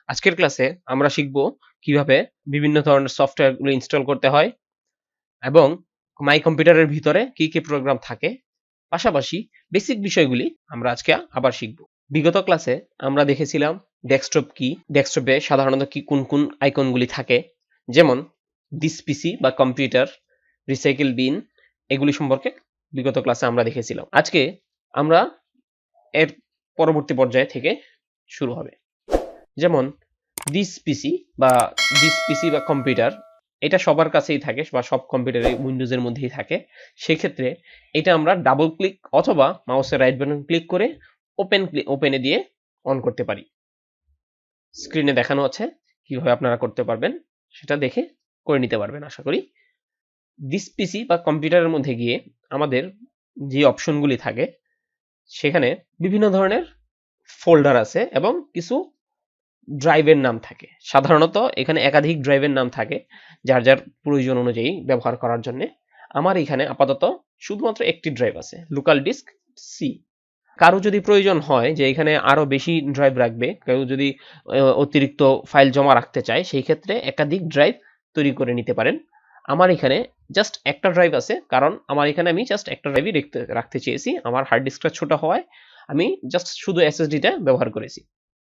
আজকের ক্লাসে আমরা শিখব কিভাবে বিভিন্ন ধরনের সফটওয়্যারগুলো ইনস্টল করতে হয় এবং মাই কম্পিউটারের ভিতরে কি কি প্রোগ্রাম থাকে। পাশাপাশি বেসিক বিষয়গুলি আমরা আজকে আবার শিখব। বিগত ক্লাসে আমরা দেখেছিলাম ডেস্কটপ কি, ডেস্কটপে সাধারণত কি কোন কোন আইকনগুলি থাকে, যেমন দিস পিসি বা কম্পিউটার, রিসাইকেল বিন, এগুলি সম্পর্কে বিগত ক্লাসে আমরা দেখেছিলাম। আজকে আমরা এর পরবর্তী পর্যায় থেকে শুরু হবে। যেমন দিস পিসি বা কম্পিউটার, এটা সবার কাছেই থাকে বা সব কম্পিউটারে উইন্ডোজের মধ্যেই থাকে। সেক্ষেত্রে এটা আমরা ডাবল ক্লিক অথবা মাউসের রাইট বাটন ক্লিক করে ওপেনে দিয়ে অন করতে পারি। স্ক্রিনে দেখানো আছে কিভাবে আপনারা করতে পারবেন, সেটা দেখে করে নিতে পারবেন আশা করি। দিস পিসি বা কম্পিউটারের মধ্যে গিয়ে আমাদের যে অপশনগুলি থাকে সেখানে বিভিন্ন ধরনের ফোল্ডার আছে এবং কিছু ড্রাইভের নাম থাকে। সাধারণত এখানে একাধিক ড্রাইভের নাম থাকে যার যার প্রয়োজন অনুযায়ী ব্যবহার করার জন্য। আমার এখানে আপাতত শুধুমাত্র একটি ড্রাইভ আছে, লোকাল ডিস্ক সি। কারো যদি প্রয়োজন হয় যে এখানে আরো বেশি ড্রাইভ রাখবে, কেউ যদি অতিরিক্ত ফাইল জমা রাখতে চায়, সেই ক্ষেত্রে একাধিক ড্রাইভ তৈরি করে নিতে পারেন। আমার এখানে জাস্ট একটা ড্রাইভ আছে, কারণ আমার এখানে আমি জাস্ট একটা ড্রাইভই রাখতে চেয়েছি। আমার হার্ড ডিস্কটা ছোট হওয়ায় আমি জাস্ট শুধু এসএসডিটা ব্যবহার করেছি।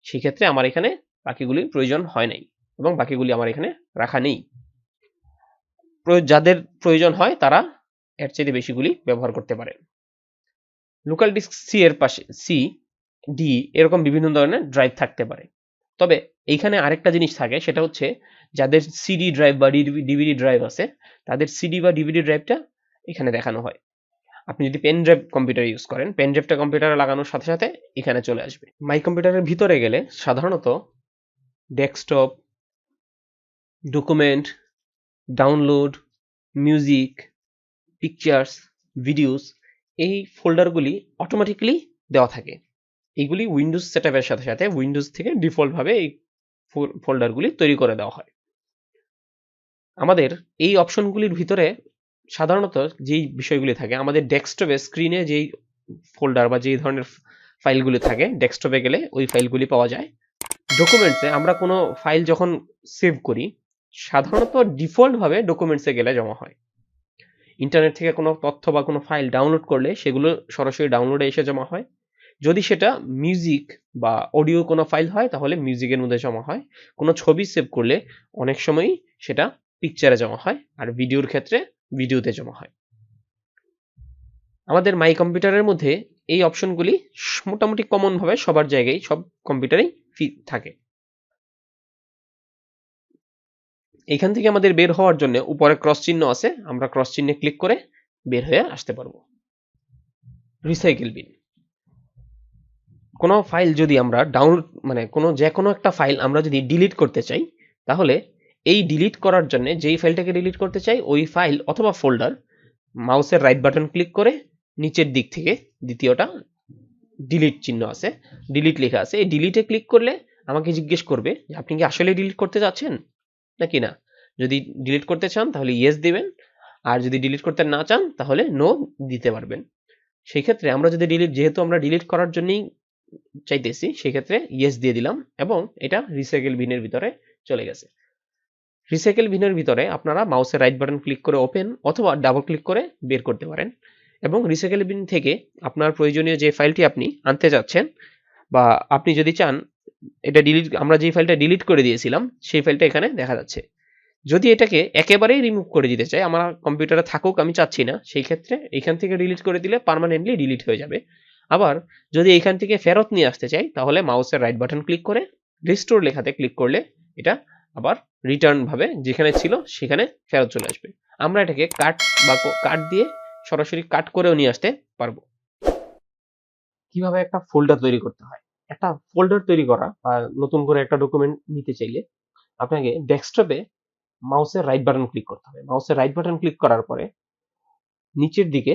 সেই ক্ষেত্রে আমার এখানে বাকিগুলির প্রয়োজন হয় নাই এবং বাকিগুলি আমার এখানে রাখা নেই। যাদের প্রয়োজন হয় তারা এর চেয়ে বেশিগুলি ব্যবহার করতে পারে। লোকাল ডিস্ক সি এর পাশে সি, ডি এরকম বিভিন্ন ধরনের ড্রাইভ থাকতে পারে। তবে এইখানে আরেকটা জিনিস থাকে, সেটা হচ্ছে যাদের সিডি ড্রাইভ বা ডিভিডি ড্রাইভ আছে, তাদের সিডি বা ডিভিডি ড্রাইভটা এখানে দেখানো হয়। আপনি যদি পেন ড্রাইভ কম্পিউটার ইউজ করেন, পেন ড্রাইভটা কম্পিউটারে লাগানোর সাথে সাথে এখানে চলে আসবে। মাই কম্পিউটারের ভিতরে গেলে সাধারণত desktop, document, download, music, pictures, videos, এই ফোল্ডারগুলি অটোমেটিক্যালি দেওয়া থাকে। এইগুলি উইন্ডোজ সেটআপের সাথে সাথে উইন্ডোজ থেকে ডিফল্ট ভাবে এই ফোল্ডারগুলি তৈরি করে দেওয়া হয়। আমাদের এই অপশনগুলির ভিতরে সাধারণত যেই বিষয়গুলি থাকে, আমাদের ডেস্কটপে স্ক্রিনে যেই ফোল্ডার বা যেই ধরনের ফাইলগুলি থাকে, ডেস্কটপে গেলে ওই ফাইলগুলি পাওয়া যায়। ডকুমেন্টসে আমরা কোনো ফাইল যখন সেভ করি, সাধারণত ডিফল্ট ভাবে ডকুমেন্টসে গেলে জমা হয়। ইন্টারনেট থেকে কোনো তথ্য বা কোনো ফাইল ডাউনলোড করলে সেগুলো সরাসরি ডাউনলোডে এসে জমা হয়। যদি সেটা মিউজিক বা অডিও কোনো ফাইল হয় তাহলে মিউজিকের মধ্যে জমা হয়। কোনো ছবি সেভ করলে অনেক সময়ই সেটা পিকচারে জমা হয়, আর ভিডিওর ক্ষেত্রে ভিডিওতে জমা হয়। আমাদের মাই কম্পিউটারের মধ্যে এই অপশনগুলি মোটামুটি কমন ভাবে সবার জায়গায় সব কম্পিউটারেই থাকে। এখান থেকে আমাদের বের হওয়ার জন্য উপরে ক্রস চিহ্ন আছে, আমরা ক্রস চিহ্নে ক্লিক করে বের হয়ে আসতে পারবো। রিসাইকেল বিন, কোনো ফাইল যদি আমরা ডাউনলোড যে কোনো একটা ফাইল আমরা যদি ডিলিট করতে চাই, তাহলে এই ডিলিট করার জন্য যেই ফাইলটাকে ডিলিট করতে চাই ওই ফাইল অথবা ফোল্ডার মাউসের রাইট বাটন ক্লিক করে নিচের দিক থেকে দ্বিতীয়টা ডিলিট চিহ্ন আছে, ডিলিট লেখা আছে, এই ডিলিটে ক্লিক করলে আমাকে জিজ্ঞেস করবে যে আপনি কি আসলে ডিলিট করতে যাচ্ছেন নাকি না। যদি ডিলিট করতে চান তাহলে ইয়েস দিবেন, আর যদি ডিলিট করতে না চান তাহলে নো দিতে পারবেন। সেই ক্ষেত্রে আমরা যদি যেহেতু আমরা ডিলিট করার জন্যই চাইতেছি, সেক্ষেত্রে ইয়েস দিয়ে দিলাম এবং এটা রিসাইকেল বিনের ভিতরে চলে গেছে। রিসাইকেল বিনের ভিতরে আপনারা মাউসের রাইট বাটন ক্লিক করে ওপেন অথবা ডাবল ক্লিক করে বের করতে পারেন এবং রিসাইকেল বিন থেকে আপনার প্রয়োজনীয় যে ফাইলটি আপনি আনতে যাচ্ছেন, বা আপনি যদি চান এটা আমরা যে ফাইলটা ডিলিট করে দিয়েছিলাম সেই ফাইলটা এখানে দেখা যাচ্ছে। যদি এটাকে একেবারেই রিমুভ করে দিতে চাই, আমার কম্পিউটারে থাকুক আমি চাচ্ছি না, সেই ক্ষেত্রে এখান থেকে ডিলিট করে দিলে পার্মানেন্টলি ডিলিট হয়ে যাবে। আবার যদি এখান থেকে ফেরত নিয়ে আসতে চাই তাহলে মাউসের রাইট বাটন ক্লিক করে রিস্টোর লেখাতে ক্লিক করলে এটা আবার রিটার্ন ভাবে যেখানে ছিল সেখানে ফেরত চলে আসবে। আমরা এটাকে কাট দিয়ে সরাসরি কাট করেও নিয়ে আসতে পারবো। কিভাবে একটা ফোল্ডার তৈরি করতে হয়, একটা ফোল্ডার তৈরি করা বা নতুন করে একটা ডকুমেন্ট নিতে চাইলে আপনাকে ডেস্কটপে মাউসের রাইট বাটন ক্লিক করতে হবে। মাউসের রাইট বাটন ক্লিক করার পরে নিচের দিকে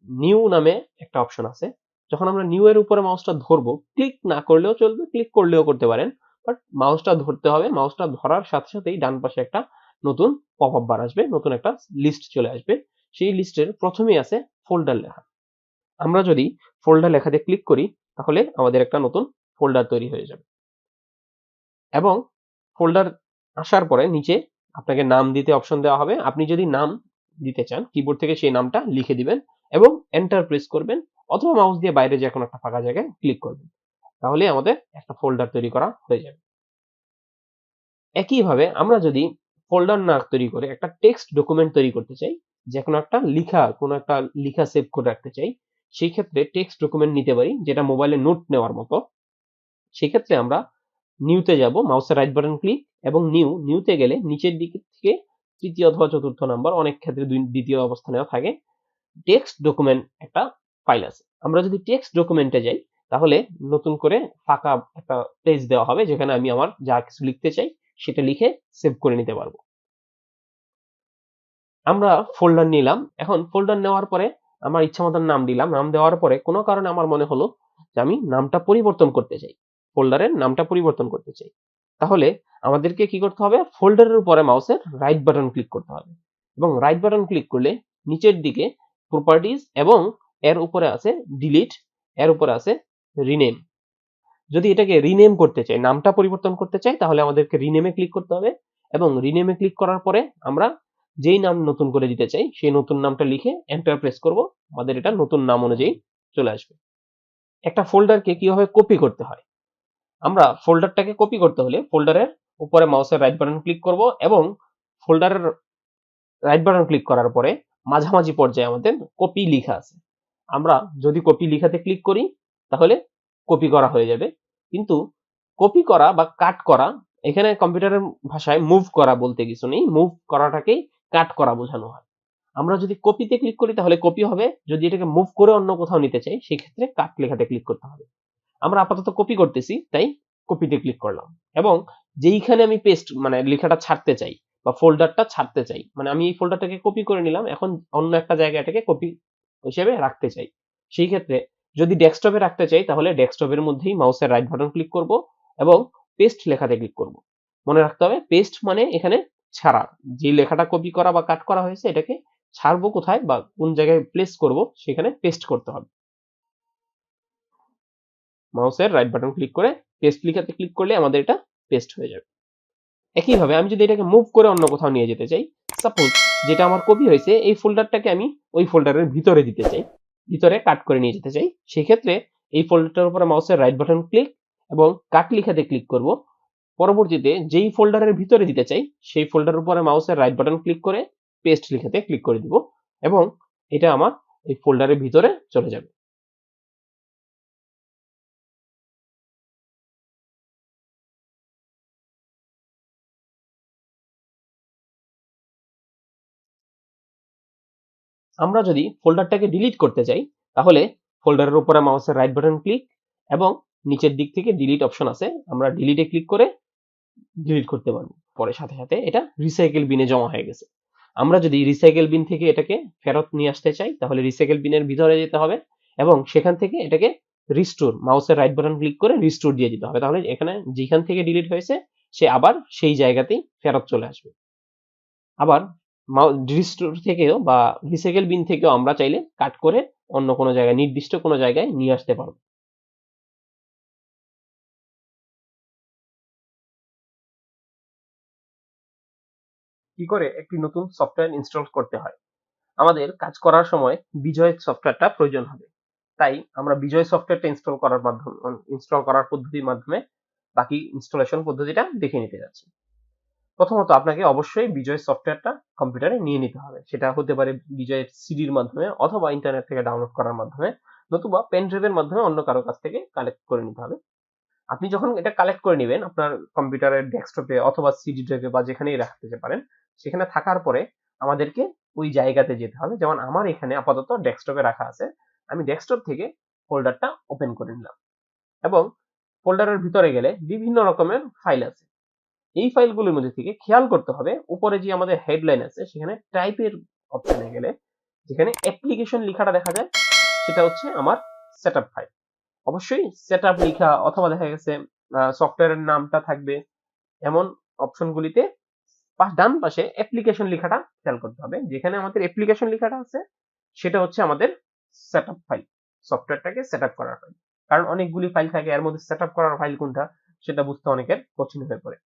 নিউ নামে একটা অপশন আছে। যখন আমরা নিউ এর উপরে মাউসটা ধরবো, ক্লিক না করলেও চলবে, ক্লিক করলেও করতে পারেন, বাট মাউসটা ধরতে হবে। মাউসটা ধরার সাথে সাথেই ডান পাশে একটা নতুন পপ আপ বার আসবে, নতুন একটা লিস্ট চলে আসবে। সেই লিস্টের প্রথমেই আছে ফোল্ডার লেখা। আমরা যদি ফোল্ডার লেখাতে ক্লিক করি তাহলে আমাদের একটা নতুন ফোল্ডার তৈরি হয়ে যাবে। এবং ফোল্ডার আসার পরে নিচে আপনাকে নাম দিতে অপশন দেওয়া হবে। আপনি যদি নাম দিতে চান কিবোর্ড থেকে সেই নামটা লিখে দিবেন এবং এন্টার প্রেস করবেন, অথবা মাউস দিয়ে বাইরে যে কোনো একটা ফাঁকা জায়গায় ক্লিক করবেন। তাহলে আমাদের একটা ফোল্ডার তৈরি করা হয়ে যাবে। একইভাবে আমরা যদি ফোল্ডার না তৈরি করে একটা টেক্সট ডকুমেন্ট তৈরি করতে চাই, যে কোনো একটা লিখা সেভ করে রাখতে চাই, সেই ক্ষেত্রে টেক্সট ডকুমেন্ট নিতে পারি, যেটা মোবাইলে নোট নেওয়ার মতো। সেই ক্ষেত্রে আমরা নিউতে যাব, মাউসের রাইট বাটন ক্লিক এবং নিউতে গেলে নিচের দিক থেকে তৃতীয় অথবা চতুর্থ নাম্বার, অনেক ক্ষেত্রে দ্বিতীয় অবস্থানেও থাকে, টেক্সট ডকুমেন্ট একটা ফাইল আছে। আমরা যদি টেক্সট ডকুমেন্টে যাই, তাহলে নতুন করে ফাঁকা একটা পেজ দেওয়া হবে, যেখানে আমি আমার যা কিছু লিখতে চাই সেটা লিখে সেভ করে নিতে পারবো। আমরা ফোল্ডার নিলাম। এখন ফোল্ডার নেওয়ার পরে আমার ইচ্ছা মতন নাম দিলাম। নাম দেওয়ার পরে কোনো কারণে আমার মনে হলো যে আমি নামটা পরিবর্তন করতে চাই, ফোল্ডারের নামটা পরিবর্তন করতে চাই। তাহলে আমাদেরকে কি করতে হবে? ফোল্ডারের উপরে মাউসের রাইট বাটন ক্লিক করতে হবে এবং রাইট বাটন ক্লিক করলে নিচের দিকে প্রপার্টিজ এবং এর উপরে আছে ডিলিট, এর উপরে আছে রিনেম। যদি এটাকে রিনেম করতে চাই, নামটা পরিবর্তন করতে চাই, তাহলে আমাদেরকে রিনেমে ক্লিক করতে হবে এবং রিনেমে ক্লিক করার পরে আমরা যেই নাম নতুন করে দিতে চাই সেই নতুন নামটা লিখে এন্টার প্রেস করব। আমাদের এটা নতুন নাম অনুযায়ী চলে আসবে। একটা ফোল্ডারকে কিভাবে কপি করতে হয়, আমরা ফোল্ডারটাকে কপি করতে হলে ফোল্ডারের উপরে মাউসের রাইট বাটন ক্লিক করব এবং ফোল্ডারের রাইট বাটন ক্লিক করার পরে মাঝামাঝি পর্যায়ে আমাদের কপি লিখা আছে। আমরা যদি কপি লিখাতে ক্লিক করি তাহলে কপি করা হয়ে যাবে। কিন্তু কপি করা বা কাট করা, এখানে কম্পিউটারের ভাষায় মুভ করা বলতে কিছু নেই, মুভ করাটাকেই কাট করা বোঝানো হয়। আমরা যদি কপিতে ক্লিক করি তাহলে কপি হবে, যদি এটাকে মুভ করে অন্য কোথাও নিতে চাই সেই ক্ষেত্রে কাট লেখাতে ক্লিক করতে হবে। আমরা আপাতত কপি করতেছি, তাই কপিতে ক্লিক করলাম এবং যেইখানে আমি পেস্ট মানে লেখাটা ছাড়তে চাই বা ফোল্ডারটা ছাড়তে চাই, মানে আমি এই ফোল্ডারটাকে কপি করে নিলাম, এখন অন্য একটা জায়গায় এটাকে কপি হিসেবে রাখতে চাই। সেই ক্ষেত্রে যদি ডেস্কটপে রাখতে চাই তাহলে ডেস্কটপের মধ্যেই মাউসের রাইট বাটন ক্লিক করব এবং পেস্ট লেখাতে ক্লিক করব। মনে রাখতে হবে পেস্ট মানে এখানে ছাড়া, যে লেখাটা কপি করা বা কাট করা হয়েছে এটাকে ছাড়বো কোথায় বা কোন জায়গায় প্লেস করব সেখানে পেস্ট করতে হবে। মাউসের রাইট বাটন ক্লিক করে পেস্ট লেখাতে ক্লিক করলে আমাদের এটা পেস্ট হয়ে যাবে। একইভাবে আমি যদি এটাকে মুভ করে অন্য কোথাও নিয়ে যেতে চাই, সাপোজ যেটা আমার কপি হয়েছে এই ফোল্ডারটাকে আমি ওই ফোল্ডারের ভিতরে দিতে চাই, ভিতরে কাট করে নিয়ে যেতে চাই, সেই ক্ষেত্রে এই ফোল্ডারটার উপরে মাউসের রাইট বাটন ক্লিক এবং কাট লেখাতে ক্লিক করব। পরবর্তীতে যেই ফোল্ডারের ভিতরে দিতে চাই সেই ফোল্ডারের উপরে মাউসের রাইট বাটন ক্লিক করে পেস্ট লেখাতে ক্লিক করে দিব এবং এটা আমার এই ফোল্ডারের ভিতরে চলে যাবে। আমরা যদি ফোল্ডারটাকে ডিলিট করতে চাই তাহলে ফোল্ডারের উপরে মাউসের রাইট বাটন ক্লিক এবং নিচের দিক থেকে ডিলিট অপশন আছে, আমরা ডিলিটে ক্লিক করে ডিলিট করতে পারবো। পরে সাথে সাথে এটা রিসাইকেল বিনে জমা হয়ে গেছে। আমরা যদি রিসাইকেল বিন থেকে এটাকে ফেরত নিয়ে আসতে চাই তাহলে রিসাইকেল বিনের ভিতরে যেতে হবে এবং সেখান থেকে এটাকে রিস্টোর, মাউসের রাইট বাটন ক্লিক করে রিস্টোর দিয়ে দিতে হবে। তাহলে এখানে যেখান থেকে ডিলিট হয়েছে সে আবার সেই জায়গাতেই ফেরত চলে আসবে। আবার রিস্টোর থেকেও বা রিসাইকেল বিন থেকেও আমরা চাইলে কাট করে অন্য কোনো জায়গায়, নির্দিষ্ট কোনো জায়গায় নিয়ে আসতে পারবো। কি করে একটি নতুন সফটওয়্যার ইনস্টল করতে হয়? আমাদের কাজ করার সময় বিজয় সফটওয়্যারটা প্রয়োজন হবে, তাই আমরা বিজয় সফটওয়্যারটা ইনস্টল করার পদ্ধতির মাধ্যমে বাকি ইনস্টলেশন পদ্ধতিটা দেখে নিতে যাচ্ছি। প্রথমত আপনাকে অবশ্যই বিজয় সফটওয়্যারটা কম্পিউটারে নিয়ে নিতে হবে। সেটা হতে পারে বিজয়ের সিডির মাধ্যমে অথবা ইন্টারনেট থেকে ডাউনলোড করার মাধ্যমে, নতুবা পেন ড্রাইভের মাধ্যমে অন্য কারো কাছ থেকে কালেক্ট করে নিতে হবে। আপনি যখন এটা কালেক্ট করে নেবেন আপনার কম্পিউটারের ডেস্কটপে অথবা সিডি ড্রাইভে বা যেখানেই রাখতে পারেন, সেখানে থাকার পরে আমাদেরকে ওই জায়গাতে যেতে হবে। যেমন আমার এখানে আপাতত ডেস্কটপে রাখা আছে, আমি ডেস্কটপ থেকে ফোল্ডারটা ওপেন করে নিলাম এবং ফোল্ডারের ভিতরে গেলে বিভিন্ন রকমের ফাইল আছে। এই ফাইলগুলোর মধ্যে থেকে খেয়াল করতে হবে উপরে যে আমাদের হেডলাইন আছে সেখানে টাইপের অপশনে গেলে যেখানে অ্যাপ্লিকেশন লেখাটা দেখা যায় সেটা হচ্ছে আমার সেটআপ ফাইল। অবশ্যই সেটআপ লেখা অথবা দেখা গেছে সফটওয়্যারের নামটা থাকবে এমন অপশনগুলিতে ডান পাশে অ্যাপ্লিকেশন লেখাটা খেয়াল করতে হবে। যেখানে আমাদের অ্যাপ্লিকেশন লেখাটা আছে সেটা হচ্ছে আমাদের সেটআপ ফাইল, সফটওয়্যারটাকে সেটআপ করার ফাইল। কারণ অনেকগুলি ফাইল থাকে, এর মধ্যে সেটআপ করার ফাইল কোনটা সেটা বুঝতে অনেকের কঠিন হয়ে পড়ে।